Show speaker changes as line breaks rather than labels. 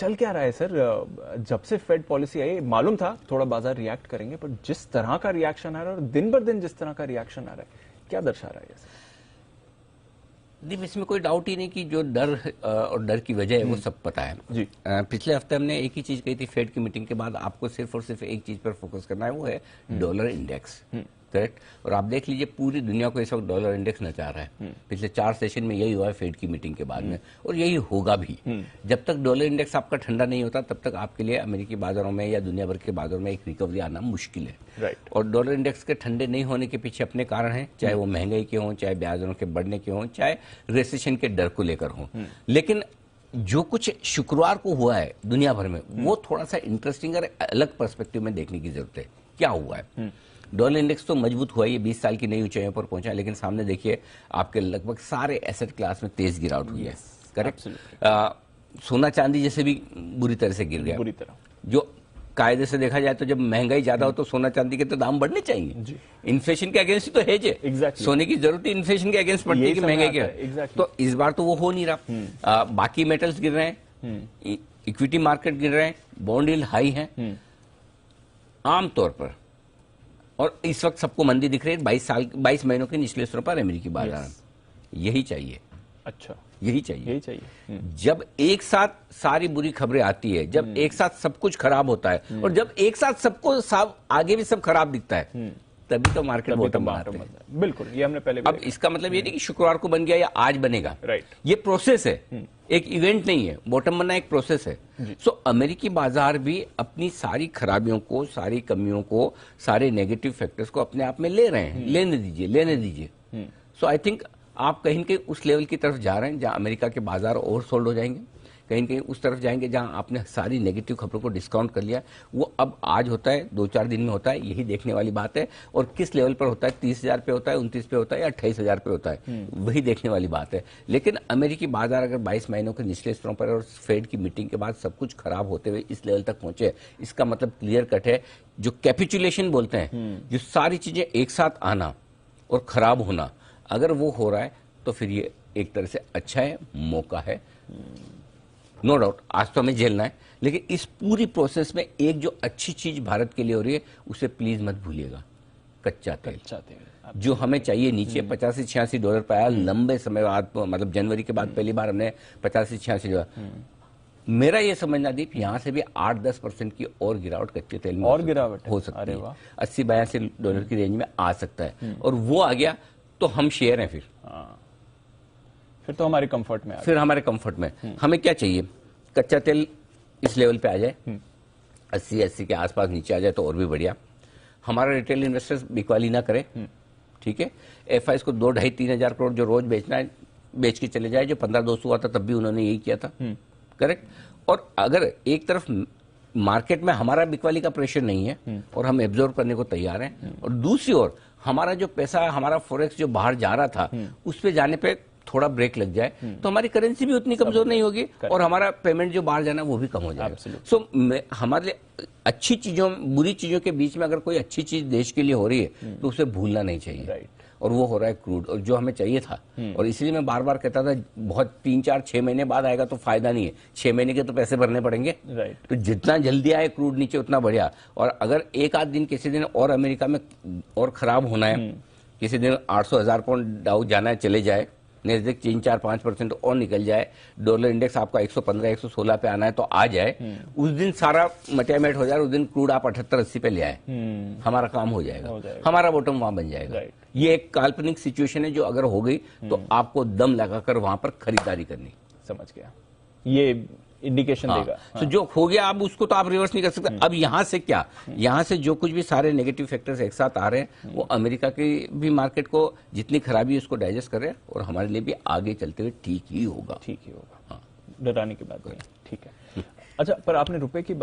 चल क्या रहा है सर? जब से फेड पॉलिसी आई मालूम था थोड़ा बाजार रिएक्ट करेंगे, पर जिस तरह का रिएक्शन आ रहा है और दिन बर दिन जिस तरह का रिएक्शन आ रहा है, क्या दर्शा रहा है ये सर?
दीप, इसमें कोई डाउट ही नहीं कि जो डर और डर की वजह है वो सब पता है
जी।
पिछले हफ्ते हमने एक ही चीज कही थी फेड की मीटिंग के बाद, आपको सिर्फ और सिर्फ एक चीज पर फोकस करना है, वो है डॉलर इंडेक्स। करेक्ट। और आप देख लीजिए पूरी दुनिया को इस वक्त डॉलर इंडेक्स नचा रहा है। पिछले 4 सेशन में यही हुआ है फेड की मीटिंग के बाद में, और यही होगा भी। जब तक डॉलर इंडेक्स आपका ठंडा नहीं होता तब तक आपके लिए अमेरिकी बाजारों में या दुनिया भर के बाजारों में एक रिकवरी आना मुश्किल है।
राइट।
और डॉलर इंडेक्स के ठंडे नहीं होने के पीछे अपने कारण हैं, चाहे वो महंगाई के हों, चाहे ब्याज दरों के बढ़ने के हों, चाहे रिसेशन के डर को लेकर हों। लेकिन जो कुछ शुक्रवार को हुआ है दुनिया भर में, वो थोड़ा सा इंटरेस्टिंग और अलग पर्सपेक्टिव में देखने की जरूरत है। क्या हुआ है? डॉलर इंडेक्स तो मजबूत हुआ, ये 20 साल की नई ऊंचाइयों पर पहुंचा, लेकिन सामने देखिए आपके लगभग सारे एसेट क्लास में तेज गिरावट हुई है। करेक्ट। सोना चांदी जैसे भी बुरी तरह से गिर गया।
बुरी तरह।
जो कायदे से देखा जाए तो जब महंगाई ज्यादा हो तो सोना चांदी के तो दाम बढ़ने चाहिए। इन्फ्लेशन के अगेंस्ट ही तो हेज है।
Exactly.
सोने की जरूरत इन्फ्लेशन के अगेंस्ट पड़ती है कि महंगाई के।
Exactly.
तो इस बार तो वो हो नहीं रहा। बाकी मेटल्स गिर रहे हैं, इक्विटी मार्केट गिर रहे हैं, बॉन्ड यील्ड हाई है आमतौर पर। और इस वक्त सबको मंदी दिख रही है 22 महीनों के निचले स्तरों पर अमेरिकी बाजार। यही चाहिए।
अच्छा,
यही चाहिए।
यही चाहिए।
जब एक साथ सारी बुरी खबरें आती है, जब एक साथ सब कुछ खराब होता है, और जब एक साथ सबको आगे भी सब खराब दिखता है, तभी तो मार्केट बॉटम बनाते हैं।
बिल्कुल, ये हमने पहले
अब इसका मतलब ये नहीं कि शुक्रवार को बन गया या आज बनेगा।
राइट।
ये प्रोसेस है, एक इवेंट नहीं है। बॉटम बनना एक प्रोसेस है। सो अमेरिकी बाजार भी अपनी सारी खराबियों को, सारी कमियों को, सारे नेगेटिव फैक्टर्स को अपने आप में ले रहे हैं। लेने दीजिए। सो आई थिंक आप कहीं न कहीं उस लेवल की तरफ जा रहे हैं जहां अमेरिका के बाजार ओवरसोल्ड हो जाएंगे, कहीं न कहीं उस तरफ जाएंगे जहां आपने सारी नेगेटिव खबरों को डिस्काउंट कर लिया। वो अब आज होता है, 2-4 दिन में होता है, यही देखने वाली बात है। और किस लेवल पर होता है, 30,000 पे होता है, 29 पे होता है या 28,000 पे होता है, वही देखने वाली बात है। लेकिन अमेरिकी बाजार अगर 22 महीनों के निचले स्तरों पर और फेड की मीटिंग के बाद सब कुछ खराब होते हुए इस लेवल तक पहुंचे, इसका मतलब क्लियर कट है, जो कैपिचुलेशन बोलते हैं, जो सारी चीजें एक साथ आना और खराब होना, अगर वो हो रहा है तो फिर ये एक तरह से अच्छा है, मौका है। नो डाउट आज तो हमें झेलना है, लेकिन इस पूरी प्रोसेस में एक जो अच्छी चीज भारत के लिए हो रही है उसे प्लीज मत भूलिएगा, कच्चा तेल जो हमें चाहिए नीचे $85-86 पे आया लंबे समय बाद, मतलब जनवरी के बाद पहली बार हमने $85-86। मेरा ये समझना दीप, यहाँ से भी 8-10% की और गिरावट कच्चे तेल में
और गिरावट
हो सकती है। $80-82 की रेंज में आ सकता है, और वो आ गया तो हम शेयर हैं
फिर तो हमारे कंफर्ट में
हमारे कंफर्ट में। हमें क्या चाहिए? कच्चा तेल इस लेवल पे आ जाए, 80 के आसपास नीचे आ जाए तो और भी बढ़िया। हमारा रिटेल इन्वेस्टर्स बिकवाली ना करे, ठीक है। एफआईज को 2-2.5-3 हजार करोड़ जो रोज बेचना है बेच के चले जाए। जो 15-200 हुआ था तब भी उन्होंने यही किया था। करेक्ट। और अगर एक तरफ मार्केट में हमारा बिकवाली का प्रेशर नहीं है और हम एब्जॉर्व करने को तैयार हैं, और दूसरी ओर हमारा जो पैसा, हमारा फॉरेक्स जो बाहर जा रहा था, उस पे जाने पे थोड़ा ब्रेक लग जाए तो हमारी करेंसी भी उतनी कमजोर नहीं होगी और हमारा पेमेंट जो बाहर जाना वो भी कम हो जाएगा। सो हमारे लिए अच्छी चीजों, बुरी चीजों के बीच में अगर कोई अच्छी चीज देश के लिए हो रही है तो उसे भूलना नहीं चाहिए। और वो हो रहा है क्रूड, और जो हमें चाहिए था। और इसलिए मैं बार बार कहता था बहुत 3-4-6 महीने बाद आएगा तो फायदा नहीं है, 6 महीने के तो पैसे भरने पड़ेंगे। तो जितना जल्दी आए क्रूड नीचे उतना बढ़िया। और अगर एक आध दिन किसी दिन और अमेरिका में और खराब होना है, किसी दिन 800,000 पॉइंट डाउ जाना है, चले जाए, नजदीक 3-4-5% और निकल जाए, डॉलर इंडेक्स आपका 115-116 पे आना है तो आ जाए, उस दिन सारा मटियामेट हो जाए, उस दिन क्रूड आप 78-80 पे ले आए, हमारा काम हो जाएगा, हमारा बॉटम वहां बन जाएगा। ये एक काल्पनिक सिचुएशन है जो अगर हो गई तो आपको दम लगाकर वहां पर खरीदारी करनी।
समझ गया, ये इंडिकेशन देगा।
तो जो हो गया अब उसको तो आप रिवर्स नहीं कर सकते। अब यहां से क्या, यहां से जो कुछ भी सारे नेगेटिव फैक्टर्स एक साथ आ रहे हैं वो अमेरिका की भी मार्केट को जितनी खराबी है उसको डाइजेस्ट कर रहे हैं, और हमारे लिए भी आगे चलते हुए ठीक ही होगा।
डराने की बात नहीं। ठीक है। अच्छा, पर आपने रुपए की